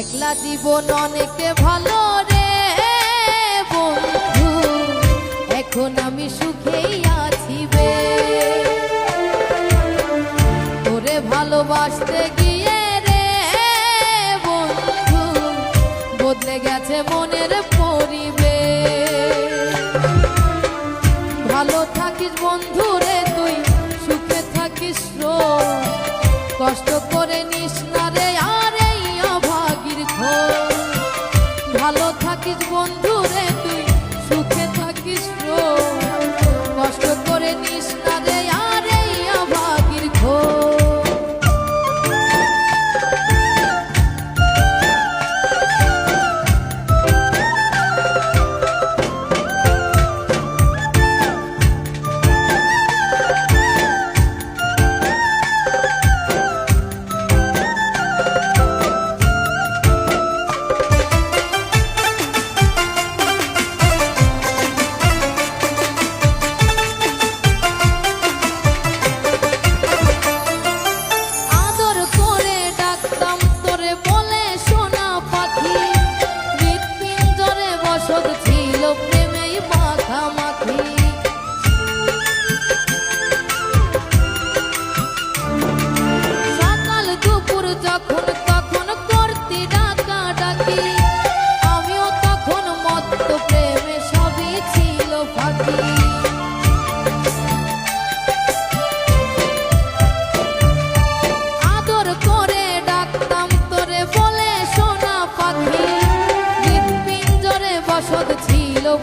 একলা জীবন অনেক ভালো রে বন্ধু, এখন আমি সুখেই আছি বে। তোরে ভালোবাসতে গিয়ে রে বন্ধু বদলে গেছে মনের পরিবেশ। ভালো থাকিস বন্ধু রে তুই, সুখে থাকিস রোজ, কষ্ট করে নিস না রে আর এই অভাগীর ঘোর। ভালো থাকিস বন্ধু রে তুই, সুখে থাকিস রোজ, কষ্ট করে নিস না রে আর এই অভাগীর ঘোর।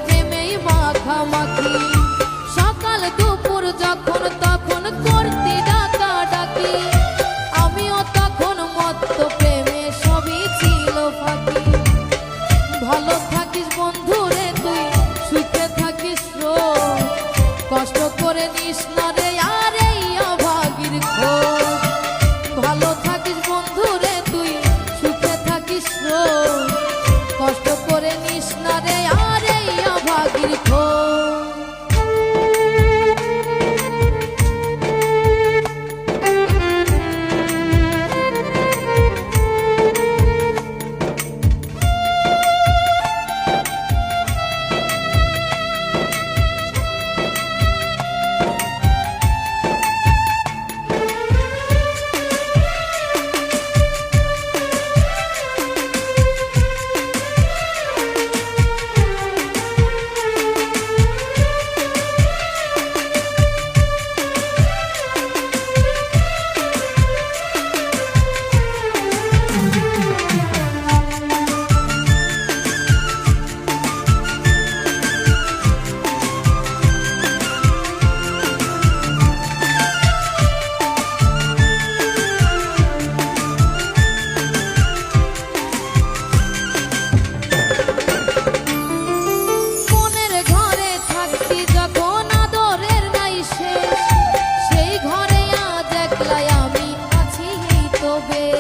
প্রেমেই মাখামাখি, সকাল দুপুর যখন তখন করতি ডাকাডাকি, আমিও তখন মত্ত প্রেমে সবই ছিল ফাঁকি। ভালো থাকিস বন্ধু রে তুই, সুখে থাকিস রোজ, কষ্ট করে নিস না রে আর এই অভাগীর ঘোর। ভালো থাকিস বন্ধু রে তুই, সুখে থাকিস রোজ, কষ্ট করে নিস না রে আর এই অভাগীর ঘোর। be